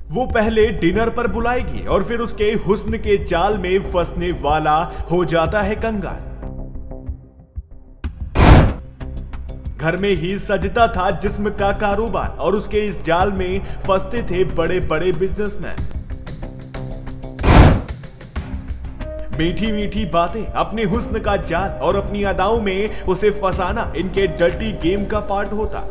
वो पहले डिनर पर बुलाएगी और फिर उसके हुस्न के जाल में फंसने वाला हो जाता है कंगाल। घर में ही सजता था जिस्म का कारोबार और उसके इस जाल में फंसते थे बड़े बड़े बिजनेसमैन। मीठी मीठी बातें, अपने हुस्न का जाल और अपनी अदाओं में उसे फंसाना इनके डर्टी गेम का पार्ट होता।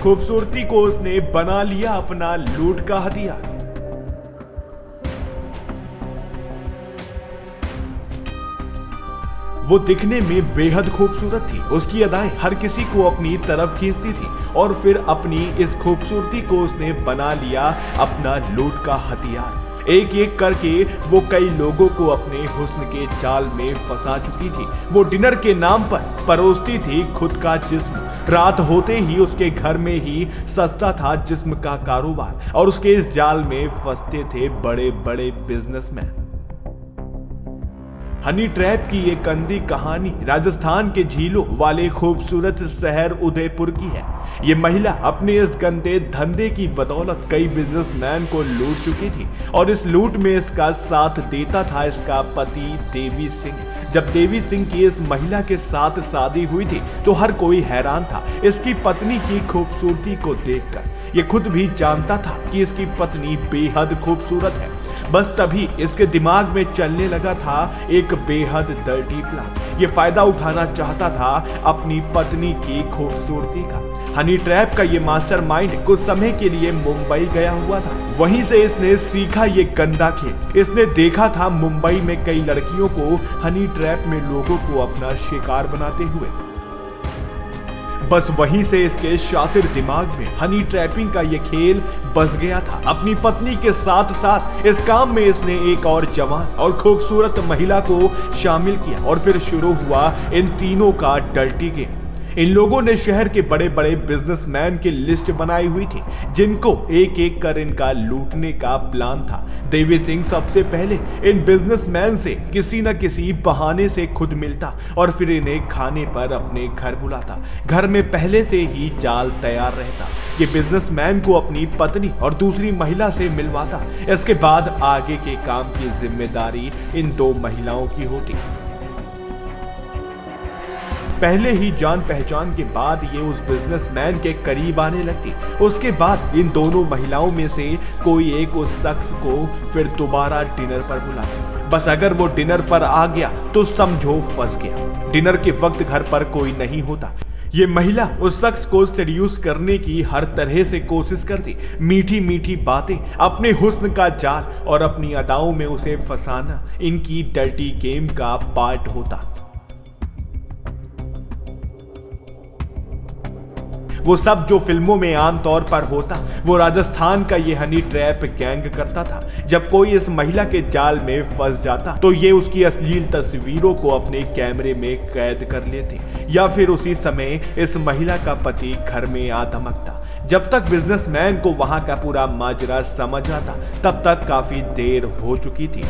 खूबसूरती को उसने बना लिया अपना लूट का हथियार। वो दिखने में बेहद खूबसूरत थी, उसकी अदाएं हर किसी को अपनी तरफ खींचती थी और फिर अपनी इस खूबसूरती को उसने बना लिया अपना लूट का हथियार। एक एक करके वो कई लोगों को अपने हुस्न के जाल में फंसा चुकी थी। वो डिनर के नाम पर परोसती थी खुद का जिस्म। रात होते ही उसके घर में ही सस्ता था जिस्म का कारोबार और उसके इस जाल में फंसते थे बड़े बड़े बिजनेसमैन। हनी ट्रैप की ये गंदी कहानी राजस्थान के झीलों वाले खूबसूरत शहर उदयपुर की है। ये महिला अपने इस गंदे धंधे की बदौलत कई बिजनेसमैन को लूट चुकी थी और इस लूट में इसका साथ देता था इसका पति देवी सिंह। जब देवी सिंह की इस महिला के साथ शादी हुई थी तो हर कोई हैरान था इसकी पत्नी की खूबसूरती को देखकर। ये खुद भी जानता था कि इसकी पत्नी बेहद खूबसूरत है। बस तभी इसके दिमाग में चलने लगा था एक बेहद डर्टी प्लान। ये फायदा उठाना चाहता था अपनी पत्नी की खूबसूरती का। हनी ट्रैप का ये मास्टरमाइंड कुछ समय के लिए मुंबई गया हुआ था। वहीं से इसने सीखा ये गंदा खेल। इसने देखा था मुंबई में कई लड़कियों को हनी ट्रैप में लोगों को अपना शिकार बनाते हुए। बस वहीं से इसके शातिर दिमाग में हनी ट्रैपिंग का ये खेल बस गया था। अपनी पत्नी के साथ साथ इस काम में इसने एक और जवान और खूबसूरत महिला को शामिल किया और फिर शुरू हुआ इन तीनों का डर्टी गेम। इन लोगों ने शहर के बड़े बड़े बिजनेसमैन की लिस्ट बनाई हुई थी जिनको एक एक कर इनका लूटने का प्लान था। देवी सिंह सबसे पहले इन बिजनेसमैन से किसी न किसी बहाने से खुद मिलता और फिर इन्हें खाने पर अपने घर बुलाता। घर में पहले से ही जाल तैयार रहता। ये बिजनेसमैन को अपनी पत्नी और दूसरी महिला से मिलवाता। इसके बाद आगे के काम की जिम्मेदारी इन दो महिलाओं की होती। पहले ही जान पहचान के बाद ये उस बिजनेसमैन के करीब आने लगती। उसके बाद इन दोनों महिलाओं में से कोई एक उस शख्स को फिर दोबारा डिनर पर बुलाती। बस अगर वो डिनर पर आ गया तो समझो फंस गया। डिनर के वक्त घर पर कोई नहीं होता। ये महिला उस शख्स को सेड्यूस करने की हर तरह से कोशिश करती। मीठी मीठी बातें, अपने हुस्न का जाल और अपनी अदाओं में उसे फंसाना इनकी डर्टी गेम का पार्ट होता। वो सब जो फिल्मों में आमतौर पर होता वो राजस्थान का ये हनी ट्रैप गैंग करता था। जब कोई इस महिला के जाल में फंस जाता तो ये उसकी अश्लील तस्वीरों को अपने कैमरे में कैद कर लेते या फिर उसी समय इस महिला का पति घर में आ धमकता। जब तक बिजनेसमैन को वहां का पूरा माजरा समझ आता तब तक काफी देर हो चुकी थी।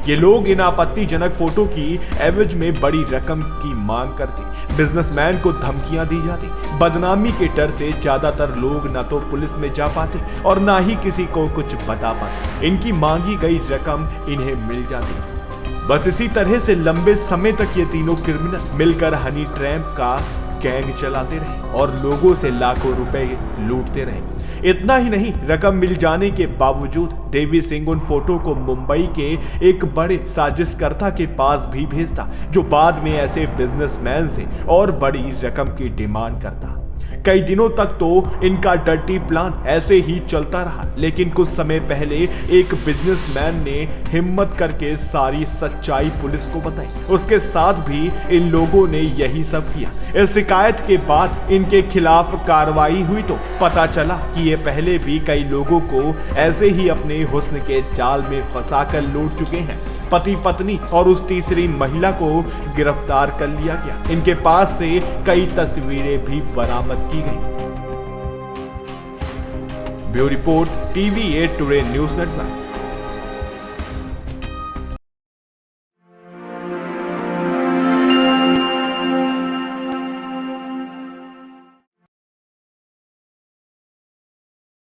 ये लोग इन आपत्तिजनक फोटो की एवज में बड़ी रकम की मांग करते। बिजनेसमैन को धमकियां दी जाती। बदनामी के डर से ज्यादातर लोग न तो पुलिस में जा पाते और ना ही किसी को कुछ बता पाते। इनकी मांगी गई रकम इन्हें मिल जाती। बस इसी तरह से लंबे समय तक ये तीनों क्रिमिनल मिलकर हनी ट्रैप का गैंग चलाते रहे और लोगों से लाखों रुपए लूटते रहे। इतना ही नहीं, रकम मिल जाने के बावजूद देवी सिंह उन फोटो को मुंबई के एक बड़े साजिशकर्ता के पास भी भेजता जो बाद में ऐसे बिजनेसमैन से और बड़ी रकम की डिमांड करता। कई दिनों तक तो इनका डर्टी प्लान ऐसे ही चलता रहा, लेकिन कुछ समय पहले एक बिजनेसमैन ने हिम्मत करके सारी सच्चाई पुलिस को बताई। उसके साथ भी इन लोगों ने यही सब किया। इस शिकायत के बाद इनके खिलाफ कार्रवाई हुई तो पता चला कि ये पहले भी कई लोगों को ऐसे ही अपने हुस्न के जाल में फंसाकर लूट चुके हैं। पति पत्नी और उस तीसरी महिला को गिरफ्तार कर लिया गया। इनके पास से कई तस्वीरें भी बरामद की गई। Bureau report, TV8 today news network.